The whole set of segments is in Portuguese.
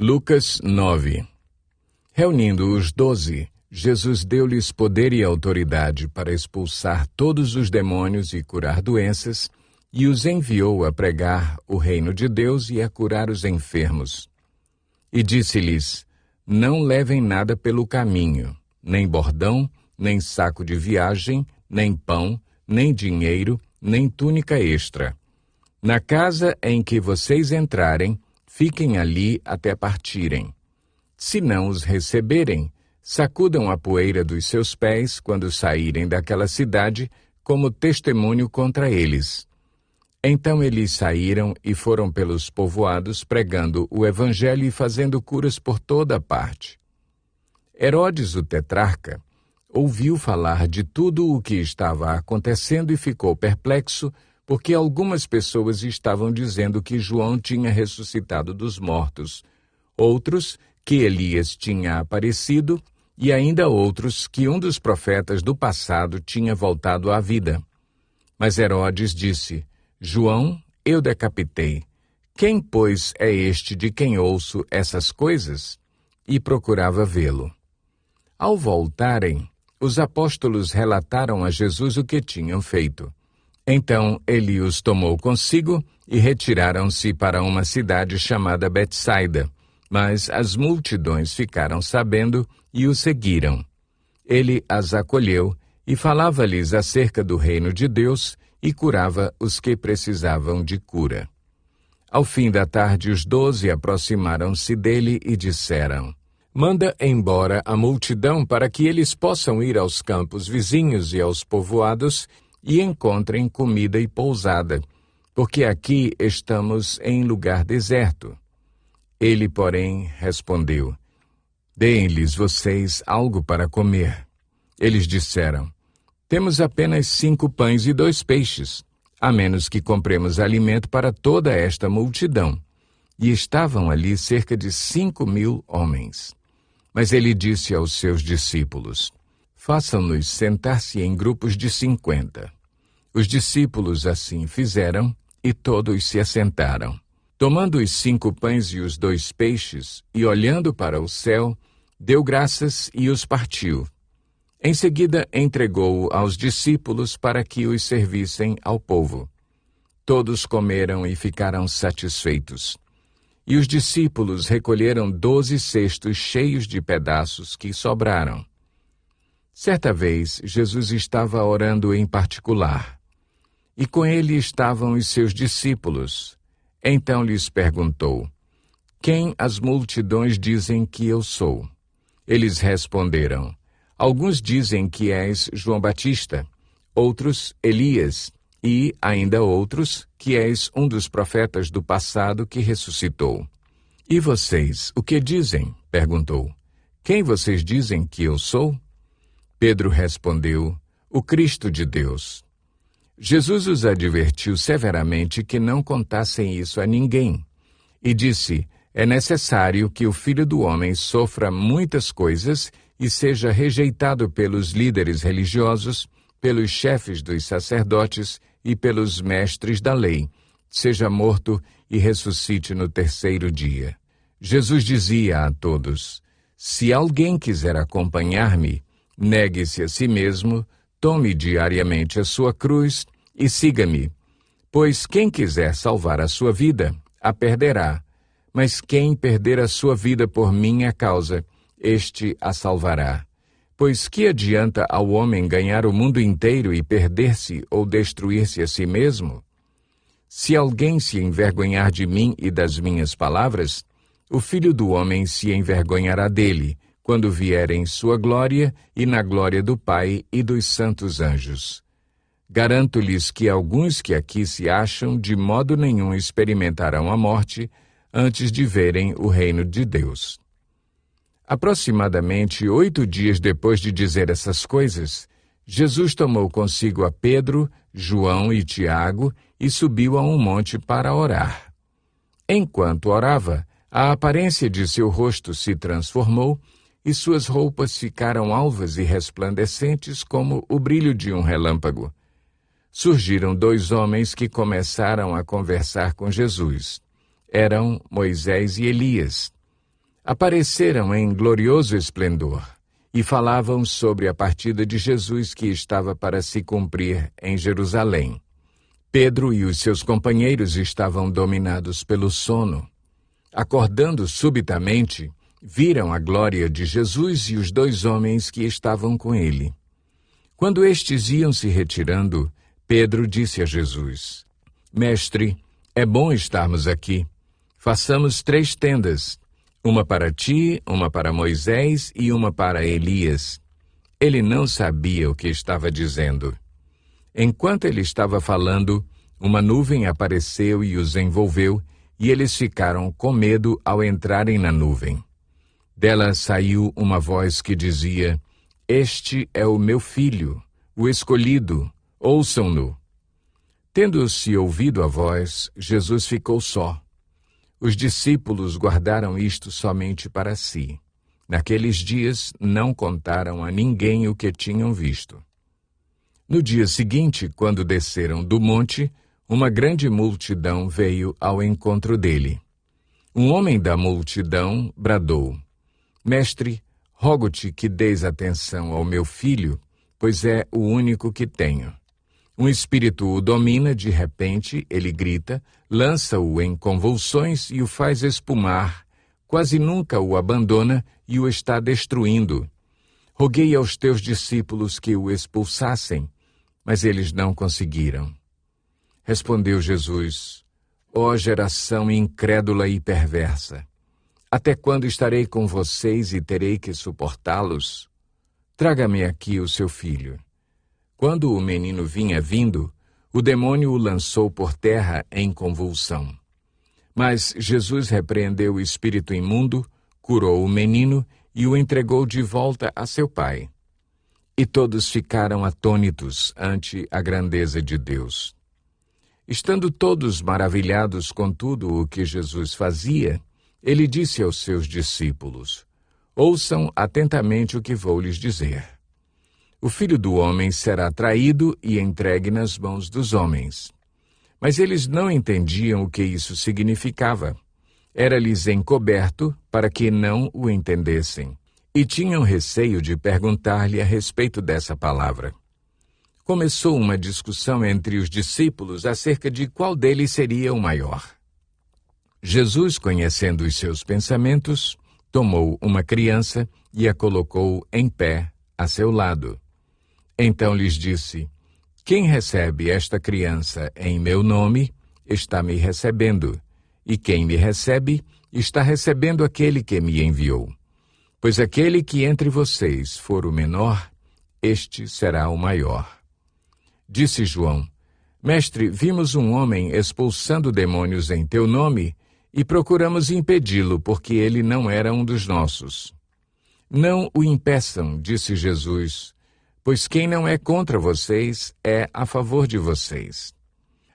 Lucas 9. Reunindo os 12, Jesus deu-lhes poder e autoridade para expulsar todos os demônios e curar doenças, e os enviou a pregar o reino de Deus e a curar os enfermos. E disse-lhes: Não levem nada pelo caminho, nem bordão, nem saco de viagem, nem pão, nem dinheiro, nem túnica extra. Na casa em que vocês entrarem, fiquem ali até partirem. Se não os receberem, sacudam a poeira dos seus pés quando saírem daquela cidade, como testemunho contra eles. Então eles saíram e foram pelos povoados pregando o evangelho e fazendo curas por toda a parte. Herodes, o tetrarca, ouviu falar de tudo o que estava acontecendo e ficou perplexo, porque algumas pessoas estavam dizendo que João tinha ressuscitado dos mortos, outros que Elias tinha aparecido e ainda outros que um dos profetas do passado tinha voltado à vida. Mas Herodes disse: João, eu decapitei. Quem, pois, é este de quem ouço essas coisas? E procurava vê-lo. Ao voltarem, os apóstolos relataram a Jesus o que tinham feito. Então ele os tomou consigo e retiraram-se para uma cidade chamada Betsaida, mas as multidões ficaram sabendo e o seguiram. Ele as acolheu e falava-lhes acerca do reino de Deus e curava os que precisavam de cura. Ao fim da tarde, os 12 aproximaram-se dele e disseram: Manda embora a multidão para que eles possam ir aos campos vizinhos e aos povoados e encontrem comida e pousada, porque aqui estamos em lugar deserto. Ele, porém, respondeu: Deem-lhes vocês algo para comer. Eles disseram: Temos apenas 5 pães e 2 peixes, a menos que compremos alimento para toda esta multidão. E estavam ali cerca de 5.000 homens. Mas ele disse aos seus discípulos: Façam-nos sentar-se em grupos de 50. Os discípulos assim fizeram, e todos se assentaram. Tomando os 5 pães e os 2 peixes, e olhando para o céu, deu graças e os partiu. Em seguida, entregou-o aos discípulos para que os servissem ao povo. Todos comeram e ficaram satisfeitos. E os discípulos recolheram 12 cestos cheios de pedaços que sobraram. Certa vez, Jesus estava orando em particular, e com ele estavam os seus discípulos. Então lhes perguntou: Quem as multidões dizem que eu sou? Eles responderam: Alguns dizem que és João Batista, outros Elias, e ainda outros que és um dos profetas do passado que ressuscitou. E vocês, o que dizem? Perguntou. Quem vocês dizem que eu sou? Pedro respondeu: O Cristo de Deus. Jesus os advertiu severamente que não contassem isso a ninguém, e disse: É necessário que o Filho do Homem sofra muitas coisas e seja rejeitado pelos líderes religiosos, pelos chefes dos sacerdotes e pelos mestres da lei, seja morto e ressuscite no 3º dia. Jesus dizia a todos: Se alguém quiser acompanhar-me, negue-se a si mesmo, tome diariamente a sua cruz e siga-me. Pois quem quiser salvar a sua vida, a perderá. Mas quem perder a sua vida por minha causa, este a salvará. Pois que adianta ao homem ganhar o mundo inteiro e perder-se ou destruir-se a si mesmo? Se alguém se envergonhar de mim e das minhas palavras, o Filho do Homem se envergonhará dele, quando vier em sua glória e na glória do Pai e dos santos anjos. Garanto-lhes que alguns que aqui se acham de modo nenhum experimentarão a morte antes de verem o reino de Deus. Aproximadamente 8 dias depois de dizer essas coisas, Jesus tomou consigo a Pedro, João e Tiago e subiu a um monte para orar. Enquanto orava, a aparência de seu rosto se transformou e suas roupas ficaram alvas e resplandecentes como o brilho de um relâmpago. Surgiram 2 homens que começaram a conversar com Jesus. Eram Moisés e Elias. Apareceram em glorioso esplendor e falavam sobre a partida de Jesus que estava para se cumprir em Jerusalém. Pedro e os seus companheiros estavam dominados pelo sono. Acordando subitamente, viram a glória de Jesus e os 2 homens que estavam com ele. Quando estes iam se retirando, Pedro disse a Jesus: Mestre, é bom estarmos aqui. Façamos 3 tendas, uma para ti, uma para Moisés e uma para Elias. Ele não sabia o que estava dizendo. Enquanto ele estava falando, uma nuvem apareceu e os envolveu, e eles ficaram com medo ao entrarem na nuvem. Dela saiu uma voz que dizia: Este é o meu filho, o escolhido, ouçam-no. Tendo-se ouvido a voz, Jesus ficou só. Os discípulos guardaram isto somente para si. Naqueles dias não contaram a ninguém o que tinham visto. No dia seguinte, quando desceram do monte, uma grande multidão veio ao encontro dele. Um homem da multidão bradou: Mestre, rogo-te que deis atenção ao meu filho, pois é o único que tenho. Um espírito o domina, de repente, ele grita, lança-o em convulsões e o faz espumar, quase nunca o abandona e o está destruindo. Roguei aos teus discípulos que o expulsassem, mas eles não conseguiram. Respondeu Jesus: Ó geração incrédula e perversa, até quando estarei com vocês e terei que suportá-los? Traga-me aqui o seu filho. Quando o menino vinha vindo, o demônio o lançou por terra em convulsão. Mas Jesus repreendeu o espírito imundo, curou o menino e o entregou de volta a seu pai. E todos ficaram atônitos ante a grandeza de Deus. Estando todos maravilhados com tudo o que Jesus fazia, ele disse aos seus discípulos: Ouçam atentamente o que vou lhes dizer. O Filho do Homem será traído e entregue nas mãos dos homens. Mas eles não entendiam o que isso significava. Era-lhes encoberto para que não o entendessem, e tinham receio de perguntar-lhe a respeito dessa palavra. Começou uma discussão entre os discípulos acerca de qual deles seria o maior. Jesus, conhecendo os seus pensamentos, tomou uma criança e a colocou em pé a seu lado. Então lhes disse: Quem recebe esta criança em meu nome, está me recebendo, e quem me recebe, está recebendo aquele que me enviou. Pois aquele que entre vocês for o menor, este será o maior. Disse João: Mestre, vimos um homem expulsando demônios em teu nome, e procuramos impedi-lo, porque ele não era um dos nossos. Não o impeçam, disse Jesus, pois quem não é contra vocês é a favor de vocês.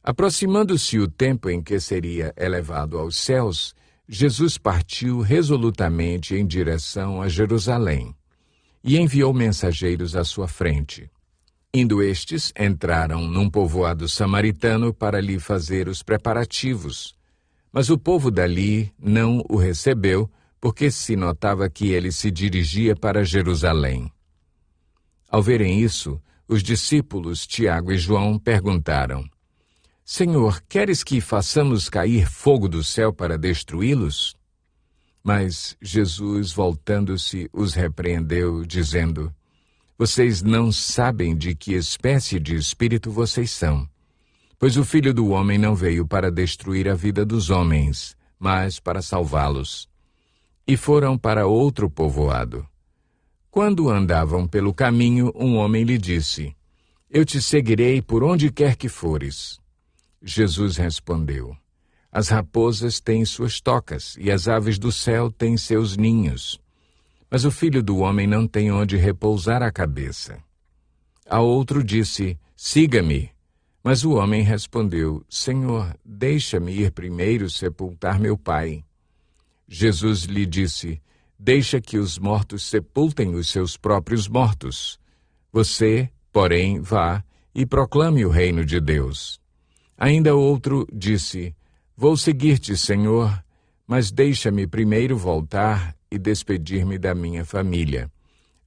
Aproximando-se o tempo em que seria elevado aos céus, Jesus partiu resolutamente em direção a Jerusalém e enviou mensageiros à sua frente. Indo estes, entraram num povoado samaritano para lhe fazer os preparativos. Mas o povo dali não o recebeu, porque se notava que ele se dirigia para Jerusalém. Ao verem isso, os discípulos Tiago e João perguntaram: Senhor, queres que façamos cair fogo do céu para destruí-los? Mas Jesus, voltando-se, os repreendeu, dizendo: Vocês não sabem de que espécie de espírito vocês são. Pois o Filho do Homem não veio para destruir a vida dos homens, mas para salvá-los. E foram para outro povoado. Quando andavam pelo caminho, um homem lhe disse: Eu te seguirei por onde quer que fores. Jesus respondeu: As raposas têm suas tocas, e as aves do céu têm seus ninhos. Mas o Filho do Homem não tem onde repousar a cabeça. A outro disse: Siga-me. Mas o homem respondeu: Senhor, deixa-me ir primeiro sepultar meu pai. Jesus lhe disse: Deixa que os mortos sepultem os seus próprios mortos. Você, porém, vá e proclame o reino de Deus. Ainda outro disse: Vou seguir-te, Senhor, mas deixa-me primeiro voltar e despedir-me da minha família.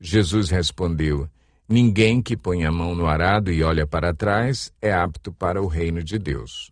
Jesus respondeu: Ninguém que põe a mão no arado e olha para trás é apto para o reino de Deus.